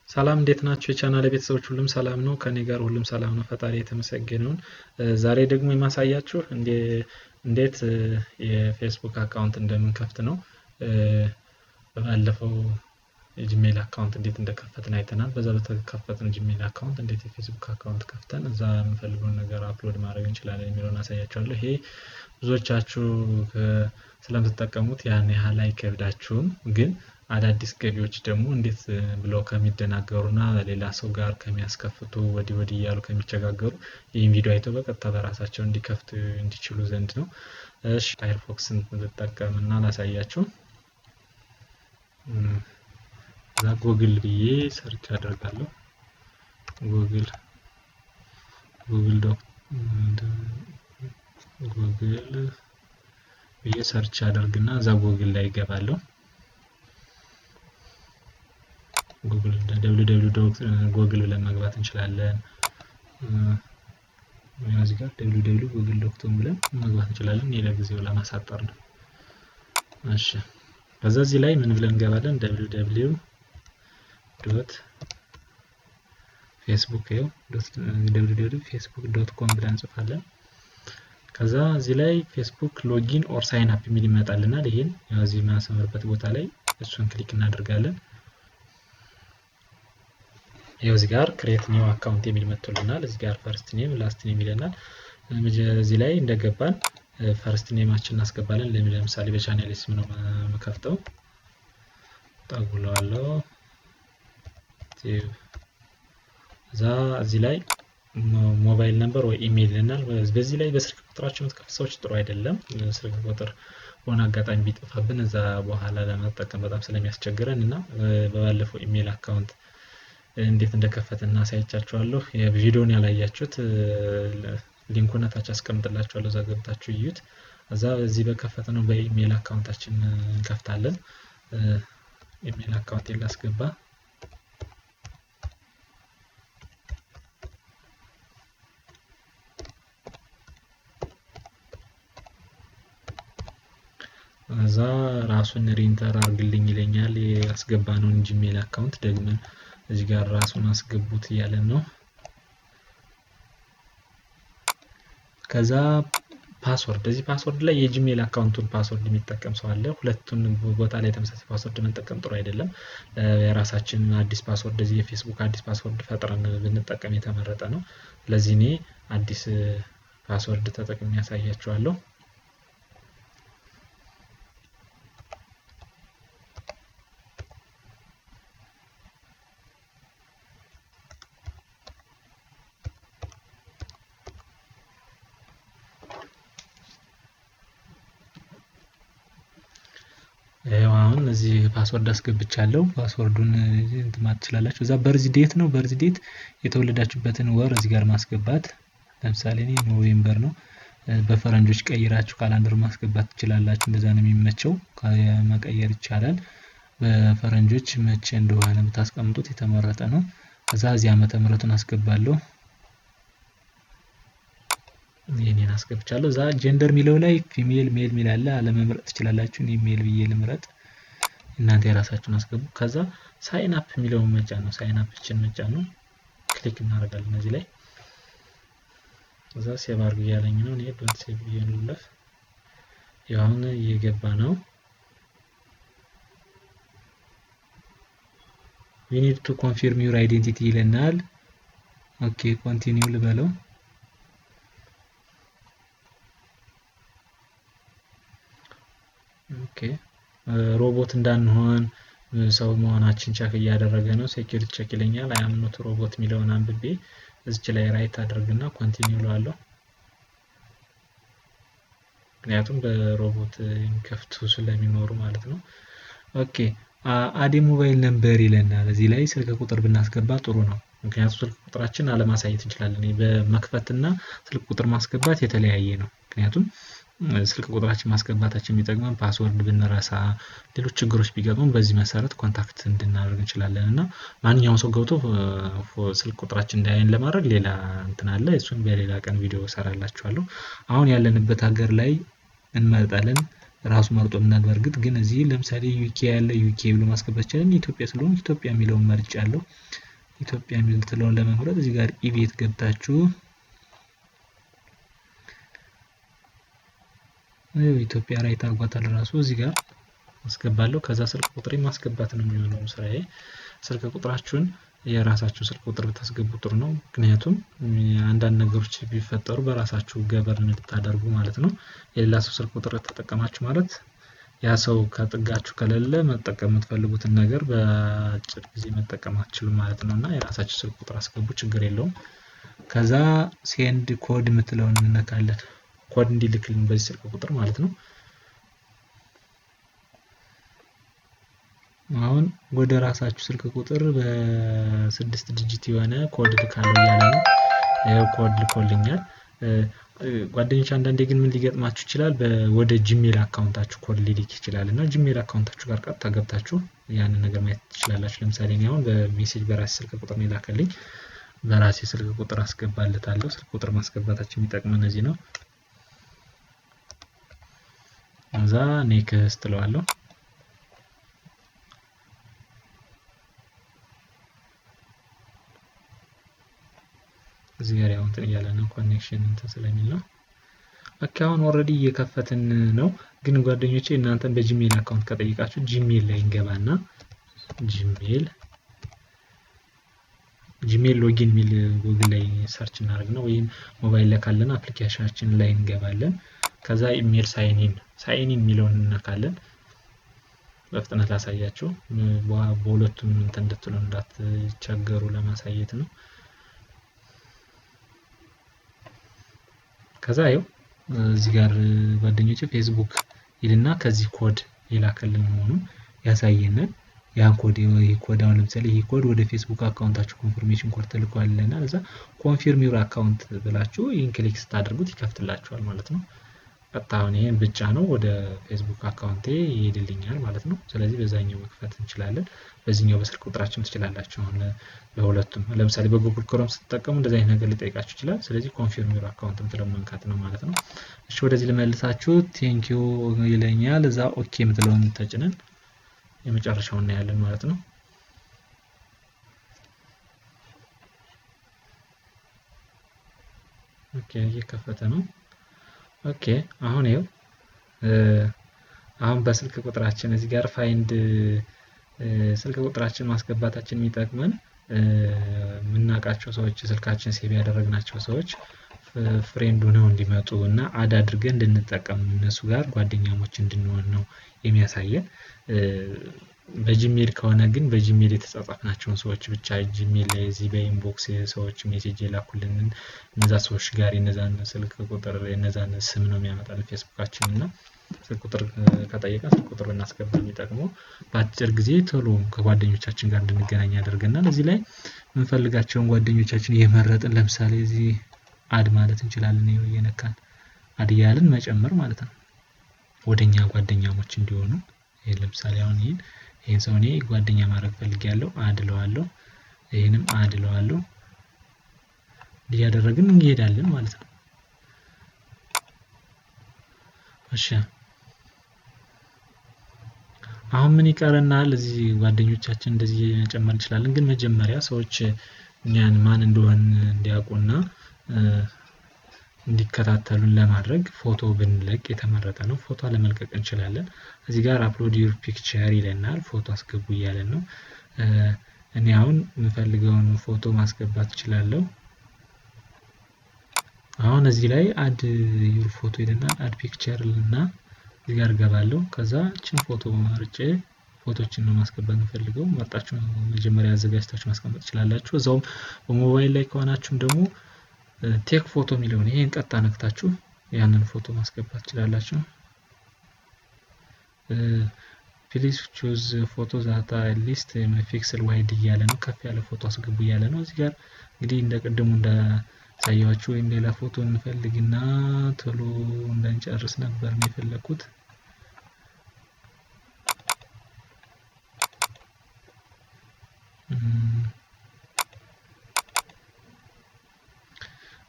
ሰላም እንዴት ናችሁ? የቻናሌ ቤተሰቦች ሁሉም ሰላም ነው? ከኔ ጋር ሁሉም ሰላም ነው። ፈጣሪ የተመሰገነ ይሁን። ዛሬ ደግሞ የማሳያችሁ እንዴት የፌስቡክ አካውንት እንደምንከፍት ነው። ባለፈው የጂሜል አካውንት እንዴት እንደከፈትን አይተናል። በዛ በተከፈተው ጂሜል አካውንት እንዴት የፌስቡክ አካውንት ከፍተን እዛ የምንፈልገውን ነገር አፕሎድ ማድረግ እንችላለን የሚለውን አሳያችኋለሁ። ይሄ ብዙዎቻችሁ ስለምትጠቀሙት ያን ያህል አይከብዳችሁም፣ ግን አዳዲስ ገቢዎች ደግሞ እንዴት ብለው ከሚደናገሩና ሌላ ሰው ጋር ከሚያስከፍቱ ወዲህ እያሉ ከሚቸጋገሩ ይህን ቪዲዮ አይተው በቀጥታ በራሳቸው እንዲከፍቱ እንዲችሉ ዘንድ ነው። እሺ ፋየርፎክስን እንጠቀምና ላሳያችሁ። እዛ ጉግል ብዬ ሰርች አደርጋለሁ። ጉግል ብዬ ሰርች አደርግና እዛ ጉግል ላይ ይገባለሁ። ጉግል www.google ብለን መግባት እንችላለን። እዚህ ጋር www.google.com ብለን መግባት እንችላለን። ይሄ ለጊዜው ለማሳጠር ነው። እሺ ከዛ እዚህ ላይ ምን ብለን እንገባለን? www.facebook.com ብለን እንጽፋለን። ከዛ እዚህ ላይ ፌስቡክ ሎጊን ኦር ሳይን አፕ የሚል ይመጣልናል። ይሄን እዚህ ማሰመርበት ቦታ ላይ እሱን ክሊክ እናደርጋለን። ይሄው እዚህ ጋር ክሬት ኒው አካውንት የሚል መጥቶልናል። እዚህ ጋር ፈርስት ኔም ላስት ኔም ይለናል። እዚህ ላይ እንደገባን ፈርስት ኔማችን እናስገባለን። ለምሳሌ በቻናሌ ስም ነው የምከፍተው። ታጉላለው እዛ እዚህ ላይ ሞባይል ነምበር ወይ ኢሜይል ይለናል። በዚህ ላይ በስልክ ቁጥራችን የምትከፍቱ ሰዎች ጥሩ አይደለም። ስልክ ቁጥር በሆነ አጋጣሚ ቢጠፋብን እዛ በኋላ ለመጠቀም በጣም ስለሚያስቸግረን እና በባለፈው ኢሜይል አካውንት እንዴት እንደከፈተና አሳይቻችኋለሁ። የቪዲዮውን ያላያችሁት ሊንኩን ታች አስቀምጥላችኋለሁ፣ እዛ ገብታችሁ እዩት። እዛ እዚህ በከፈተነው በኢሜይል አካውንታችን እንከፍታለን። ኢሜይል አካውንቴን ላስገባ። እዛ ራሱን ሪንተር አድርግልኝ ይለኛል። ያስገባነውን ጂሜል አካውንት ደግመን እዚህ ጋር ራሱን አስገቡት እያለን ነው። ከዛ ፓስወርድ፣ እዚህ ፓስወርድ ላይ የጂሜል አካውንቱን ፓስወርድ የሚጠቀም ሰው አለ። ሁለቱን ቦታ ላይ ተመሳሳይ ፓስወርድ መጠቀም ጥሩ አይደለም። የራሳችን አዲስ ፓስወርድ፣ እዚህ የፌስቡክ አዲስ ፓስወርድ ፈጥረን ብንጠቀም የተመረጠ ነው። ስለዚህ እኔ አዲስ ፓስወርድ ተጠቅሜ ያሳያችኋለሁ። አሁን እዚህ ፓስወርድ አስገብቻለሁ። ፓስወርዱን እንትን ማለት ትችላላችሁ። እዛ በርዝ ዴት ነው። በርዝ ዴት የተወለዳችሁበትን ወር እዚህ ጋር ማስገባት። ለምሳሌ እኔ ኖቬምበር ነው። በፈረንጆች ቀይራችሁ ካላንደር ማስገባት ትችላላችሁ። እንደዛ ነው የሚመቸው፣ መቀየር ይቻላል። በፈረንጆች መቼ እንደሆነ ብታስቀምጡት የተመረጠ ነው። ከዛ እዚህ ዓመተ ምህረቱን አስገባለሁ። ይሄንን አስገብቻለሁ። እዛ ጀንደር ሚለው ላይ ፊሜል ሜል ሚል አለ። አለመምረጥ ትችላላችሁ። እኔ ሜል ብዬ ልምረጥ፣ እናንተ የራሳችሁን አስገቡ። ከዛ ሳይን አፕ ሚለውን መጫን ነው። ሳይን አፕ እችን መጫን ነው። ክሊክ እናደርጋለን እዚህ ላይ። ከዛ ሴቭ አድርጉ እያለኝ ነው። እኔ ዶንት ሴቭ ብዬ ልለፍ። ያውን እየገባ ነው። we need to confirm your identity ይለናል። ኦኬ ኮንቲኒው ልበለው። ኦኬ ሮቦት እንዳንሆን ሰው መሆናችን ቼክ እያደረገ ነው። ሴኩሪቲ ቼክ ይለኛል። አይ አም ኖት ሮቦት የሚለውን አንብቤ እዚህ ላይ ራይት አድርግና ኮንቲኒው እለዋለሁ። ምክንያቱም በሮቦት የሚከፍቱ ስለሚኖሩ ማለት ነው። ኦኬ አድ ሞባይል ነምበር ይለናል። እዚህ ላይ ስልክ ቁጥር ብናስገባ ጥሩ ነው። ምክንያቱም ስልክ ቁጥራችን አለማሳየት እንችላለን። በመክፈትና ስልክ ቁጥር ማስገባት የተለያየ ነው። ምክንያቱም ስልክ ቁጥራችን ማስገባታችን የሚጠቅመን ፓስወርድ ብንረሳ፣ ሌሎች ችግሮች ቢገጥሙን በዚህ መሰረት ኮንታክት እንድናደርግ እንችላለን እና ማንኛውም ሰው ገብቶ ስልክ ቁጥራችን እንዳያየን ለማድረግ ሌላ እንትን አለ። እሱን በሌላ ቀን ቪዲዮ እሰራላችኋለሁ። አሁን ያለንበት ሀገር ላይ እንመርጣለን። ራሱ መርጦልናል። በእርግጥ ግን እዚህ ለምሳሌ ዩኬ ያለ ዩኬ ብሎ ማስገባት ይችላል። ኢትዮጵያ ስለሆነ ኢትዮጵያ የሚለውን መርጫለሁ። ኢትዮጵያ የሚለውን ለመምረጥ እዚህ ጋር ኢቤት ገብታችሁ ኢትዮጵያ ራይት አርጓታል ራሱ እዚህ ጋር አስገባለሁ። ከዛ ስልክ ቁጥሬ ማስገባት ነው የሚሆነው ስራዬ። ስልክ ቁጥራችሁን የራሳችሁ ስልክ ቁጥር ብታስገቡ ጥሩ ነው። ምክንያቱም አንዳንድ ነገሮች ቢፈጠሩ በራሳችሁ ገበርን እንድታደርጉ ማለት ነው። የሌላ ሰው ስልክ ቁጥር ተጠቀማችሁ ማለት ያ ሰው ከጥጋችሁ ከሌለ መጠቀም የምትፈልጉትን ነገር በአጭር ጊዜ መጠቀም አትችሉም ማለት ነው። እና የራሳችሁ ስልክ ቁጥር አስገቡ፣ ችግር የለውም። ከዛ ሴንድ ኮድ የምትለውን እንነካለን። ኮድ እንዲልክልን በዚህ ስልክ ቁጥር ማለት ነው። አሁን ወደ ራሳችሁ ስልክ ቁጥር በ6 ዲጂት የሆነ ኮድ ልካለው እያለ ነው። ይሄው ኮድ ልኮልኛል። ጓደኞች አንዳንዴ ግን ምን ሊገጥማችሁ ይችላል? ወደ ጂሜል አካውንታችሁ ኮድ ሊልክ ይችላል እና ጂሜል አካውንታችሁ ጋር ቀጥታ ገብታችሁ ያንን ነገር ማየት ትችላላችሁ። ለምሳሌ እኔ አሁን በሜሴጅ በራሴ ስልክ ቁጥር ነው የላከልኝ። በራሴ ስልክ ቁጥር አስገባለታለሁ። ስልክ ቁጥር ማስገባታችን የሚጠቅመን እዚህ ነው። እዛ ኔክስት እለዋለሁ። እዚህ ጋር ያው እንትን እያለ ነው ኮኔክሽን እንትን ስለሚል ነው። ኦኬ አሁን ኦልሬዲ እየከፈትን ነው። ግን ጓደኞቼ እናንተን በጂሜል አካውንት ከጠይቃችሁ ጂሜል ላይ እንገባና ጂሜል ሎጊን ሚል ጉግል ላይ ሰርች እናደርግና ወይም ሞባይል ላይ ካለን አፕሊኬሽናችን ላይ እንገባለን። ከዛ ኢሜል ሳይን ኢን ሚለውን እንነካለን። በፍጥነት ላሳያችሁ በሁለቱም እንትን እንድትሉ እንዳትቸገሩ ለማሳየት ነው። ከዛ ይኸው እዚህ ጋር ጓደኞቼ ፌስቡክ ይልና ከዚህ ኮድ የላከልን መሆኑን ያሳየናል። ያን ኮድ አሁን ለምሳሌ ይሄ ኮድ ወደ ፌስቡክ አካውንታችሁ ኮንፈርሜሽን ኮድ ተልኳልና እዛ ኮንፊርም ዩር አካውንት ብላችሁ ይሄን ክሊክ ስታደርጉት ይከፍትላችኋል ማለት ነው። ቀጥታ አሁን ይሄን ብቻ ነው ወደ ፌስቡክ አካውንቴ ይሄድልኛል ማለት ነው። ስለዚህ በዛኛው መክፈት እንችላለን። በዚህኛው በስልክ ቁጥራችን ትችላላችሁ። አሁን በሁለቱም ለምሳሌ በጉግል ክሮም ስትጠቀሙ እንደዚህ አይነት ነገር ሊጠይቃችሁ ይችላል። ስለዚህ ኮንፊርም ዩር አካውንት የምትለውን መንካት ነው ማለት ነው። እሺ ወደዚህ ልመልሳችሁ። ቴንክ ዩ ይለኛል። እዛ ኦኬ የምትለውን ተጭነን የመጨረሻውን እናያለን ማለት ነው። ኦኬ እየከፈተ ነው። ኦኬ አሁን ይኸው አሁን በስልክ ቁጥራችን እዚህ ጋር ፋይንድ ስልክ ቁጥራችን ማስገባታችን የሚጠቅመን የምናውቃቸው ሰዎች ስልካችን ሴቭ ያደረግናቸው ሰዎች ፍሬንድ ሆነው እንዲመጡ እና አድ አድርገን እንድንጠቀም እነሱ ጋር ጓደኛሞች እንድንሆን ነው የሚያሳየን። በጂሜል ከሆነ ግን በጂሜል የተጻጻፍናቸውን ሰዎች ብቻ ጂሜል ላይ እዚህ በኢንቦክስ ሰዎች ሜሴጅ የላኩልንን እነዛ ሰዎች ጋር የነዛን ስልክ ቁጥር የነዛን ስም ነው የሚያመጣልን ፌስቡካችን እና ስልክ ቁጥር ከጠየቀ ስልክ ቁጥር እናስገባ የሚጠቅመው በአጭር ጊዜ ቶሎ ከጓደኞቻችን ጋር እንድንገናኝ ያደርገናል። እዚህ ላይ የምንፈልጋቸውን ጓደኞቻችን እየመረጥን ለምሳሌ እዚህ አድ ማለት እንችላለን። እየነካን አድ እያልን መጨመር ማለት ነው ወደኛ ጓደኛሞች እንዲሆኑ። ይሄ ለምሳሌ አሁን ይሄን ሰው እኔ ጓደኛ ማድረግ ፈልጌያለሁ፣ አድ እለዋለሁ። ይሄንም አድ እለዋለሁ። እያደረግን እንሄዳለን ማለት ነው። እሺ አሁን ምን ይቀረናል? እዚህ ጓደኞቻችን እንደዚህ መጨመር እንችላለን። ግን መጀመሪያ ሰዎች እኛን ማን እንደሆን እንዲያውቁና እንዲከታተሉን ለማድረግ ፎቶ ብንለቅ የተመረጠ ነው። ፎቶ ለመልቀቅ እንችላለን። እዚህ ጋር አፕሎድ ዩር ፒክቸር ይለናል። ፎቶ አስገቡ እያለን ነው። እኔ አሁን የምፈልገውን ፎቶ ማስገባት እችላለሁ። አሁን እዚህ ላይ አድ ዩር ፎቶ ይለናል። አድ ፒክቸር እና እዚህ ጋር ገባለሁ። ከዛ እቺን ፎቶ መርጬ ፎቶችን ነው ማስገባት የምፈልገው። መርጣችሁ መጀመሪያ አዘጋጅታችሁ ማስቀመጥ ትችላላችሁ። እዛውም በሞባይል ላይ ከሆናችሁም ደግሞ ቴክ ፎቶ የሚለውን ይሄን ቀጥታ ነክታችሁ ያንን ፎቶ ማስገባት ትችላላችሁ። ፕሊዝ ቹዝ ፎቶ ዛት ሊስት ፒክስል ዋይድ እያለ ነው። ከፍ ያለ ፎቶ አስገቡ እያለ ነው። እዚህ ጋር እንግዲህ እንደቀደሙ እንዳሳያችሁ ወይም ሌላ ፎቶ እንፈልግና ቶሎ እንዳንጨርስ ነበር የፈለኩት።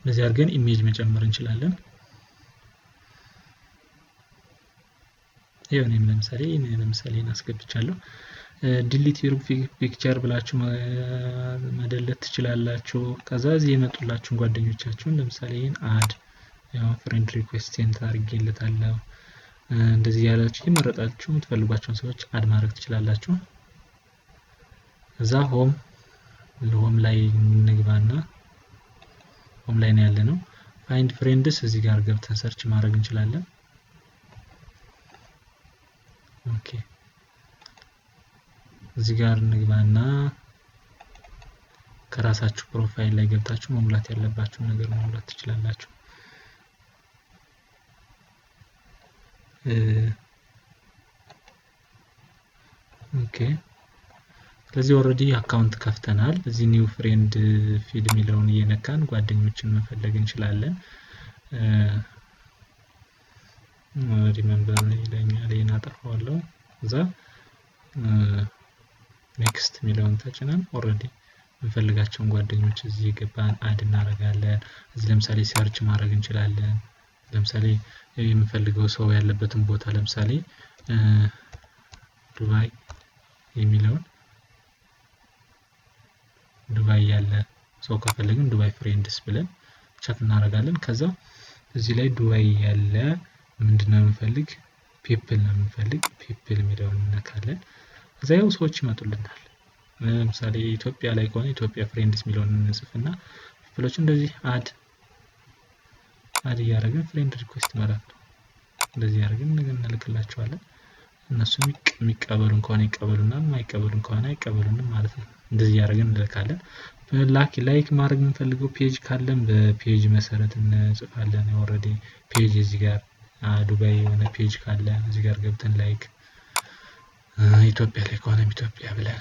በዚህ አድርገን ኢሜጅ መጨመር እንችላለን። ይሄው እኔም ለምሳሌ አስገብቻለሁ። ዲሊት ዩር ፒክቸር ብላችሁ መደለት ትችላላችሁ። ከዛ እዚህ የመጡላችሁን ጓደኞቻችሁን ለምሳሌ ይሄን አድ ያው ፍሬንድ ሪኩዌስት ሴንድ አድርጌለታለሁ። እንደዚህ ያላችሁ የመረጣችሁ የምትፈልጓቸውን ሰዎች አድ ማድረግ ትችላላችሁ። እዛ ሆም ላይ እንግባና ሆም ላይ ነው ያለነው። ፋይንድ ፍሬንድስ እዚህ ጋር ገብተን ሰርች ማድረግ እንችላለን። ኦኬ እዚህ ጋር እንግባና ከራሳችሁ ፕሮፋይል ላይ ገብታችሁ መሙላት ያለባችሁን ነገር መሙላት ትችላላችሁ። ኦኬ ስለዚህ ኦልሬዲ አካውንት ከፍተናል። እዚህ ኒው ፍሬንድ ፊድ የሚለውን እየነካን ጓደኞችን መፈለግ እንችላለን። ሪሜምበር ይለኛል፣ ይሄን አጠፋዋለሁ። እዛ ኔክስት የሚለውን ተጭነን ኦልሬዲ እንፈልጋቸውን ጓደኞች እዚህ ገባን አድ እናደርጋለን። እዚህ ለምሳሌ ሰርች ማድረግ እንችላለን። ለምሳሌ የምፈልገው ሰው ያለበትን ቦታ ለምሳሌ ዱባይ የሚለውን ዱባይ ያለ ሰው ከፈለግን ዱባይ ፍሬንድስ ብለን ቸክ እናደርጋለን። ከዛ እዚህ ላይ ዱባይ ያለ ምንድነው የምንፈልግ ፒፕል ነው የምንፈልግ። ፒፕል የሚለውን እንነካለን። ከዛ ያው ሰዎች ይመጡልናል። ለምሳሌ ኢትዮጵያ ላይ ከሆነ ኢትዮጵያ ፍሬንድስ የሚለውን እንጽፍና ፒፕሎች እንደዚህ አድ እያደረግን ፍሬንድ ሪኩዌስት ይመጣሉ። እንደዚህ ያደርግን እንልክላቸዋለን። እነሱ የሚቀበሉን ከሆነ ይቀበሉናል፣ የማይቀበሉን ከሆነ አይቀበሉንም ማለት ነው። እንደዚህ ያደርግን እንልካለን። ላይክ ማድረግ የምንፈልገው ፔጅ ካለን በፔጅ መሰረት እንጽፋለን። ኦልሬዲ ፔጅ እዚህ ጋር ዱባይ የሆነ ፔጅ ካለ እዚህ ጋር ገብተን ላይክ፣ ኢትዮጵያ ላይ ከሆነ ኢትዮጵያ ብለን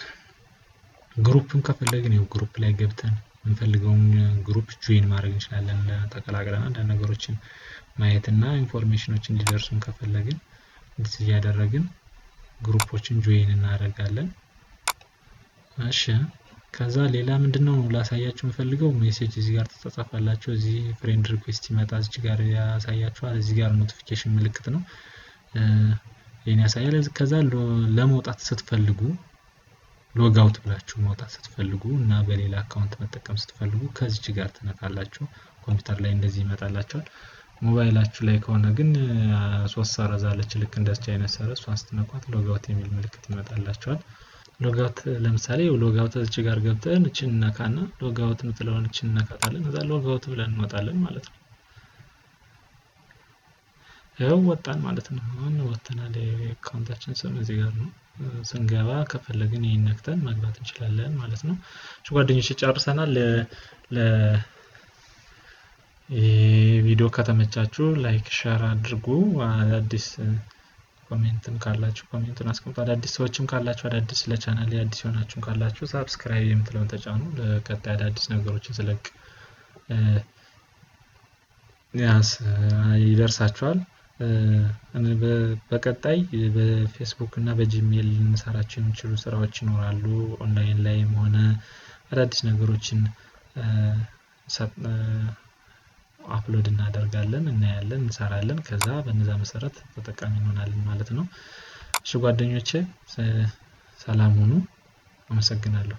ግሩፕን ከፈለግን ይኸው ግሩፕ ላይ ገብተን የምንፈልገውን ግሩፕ ጆይን ማድረግ እንችላለን። ተቀላቅለን አንዳንድ ነገሮችን ማየትና ኢንፎርሜሽኖችን እንዲደርሱን ከፈለግን እንደዚህ ያደረግን ግሩፖችን ጆይን እናደርጋለን። እሺ ከዛ ሌላ ምንድነው ላሳያችሁ የምፈልገው ሜሴጅ እዚህ ጋር ተጻጻፋላችሁ። እዚህ ፍሬንድ ሪኩዌስት ይመጣ እዚህ ጋር ያሳያችኋል። እዚህ ጋር ኖቲፊኬሽን ምልክት ነው ይሄን ያሳያል። ከዛ ለመውጣት ስትፈልጉ ሎግ አውት ብላችሁ መውጣት ስትፈልጉ እና በሌላ አካውንት መጠቀም ስትፈልጉ ከዚች ጋር ትነካላችሁ። ኮምፒውተር ላይ እንደዚህ ይመጣላችኋል። ሞባይላችሁ ላይ ከሆነ ግን 3 ሰረዝ አለች ልክ እንደዚህ አይነት ሰረዝ እሷን ስትነኳት ሎግ አውት የሚል ምልክት ይመጣላችኋል። ሎግ አውት ለምሳሌ ሎግ አውት እዚህ ጋር ገብተን እቺን ነካና ሎግ አውት ምትለውን እቺን ነካታለን። እዛ ሎግ አውት ብለን እንወጣለን ማለት ነው። ያው ወጣን ማለት ነው። አሁን ወጥተናል። የአካውንታችን ስም እዚህ ጋር ነው። ስንገባ ከፈለግን ይሄን ነክተን መግባት እንችላለን ማለት ነው። ጓደኞች ጨርሰናል። ቪዲዮ ከተመቻችሁ ላይክ ሼር አድርጉ። አዲስ ኮሜንትም ካላችሁ ኮሜንቱን አስቀምጡ። አዳዲስ ሰዎችም ካላችሁ አዳዲስ ለቻናሌ አዲስ የሆናችሁም ካላችሁ ሰብስክራይብ የምትለውን ተጫኑ። ለቀጣይ አዳዲስ ነገሮችን ስለቅ ይደርሳችኋል። በቀጣይ በፌስቡክ እና በጂሜል እንሰራቸው የሚችሉ ስራዎች ይኖራሉ። ኦንላይን ላይም ሆነ አዳዲስ ነገሮችን አፕሎድ እናደርጋለን፣ እናያለን፣ እንሰራለን። ከዛ በእነዛ መሰረት ተጠቃሚ እንሆናለን ማለት ነው። እሺ ጓደኞቼ ሰላም ሁኑ። አመሰግናለሁ።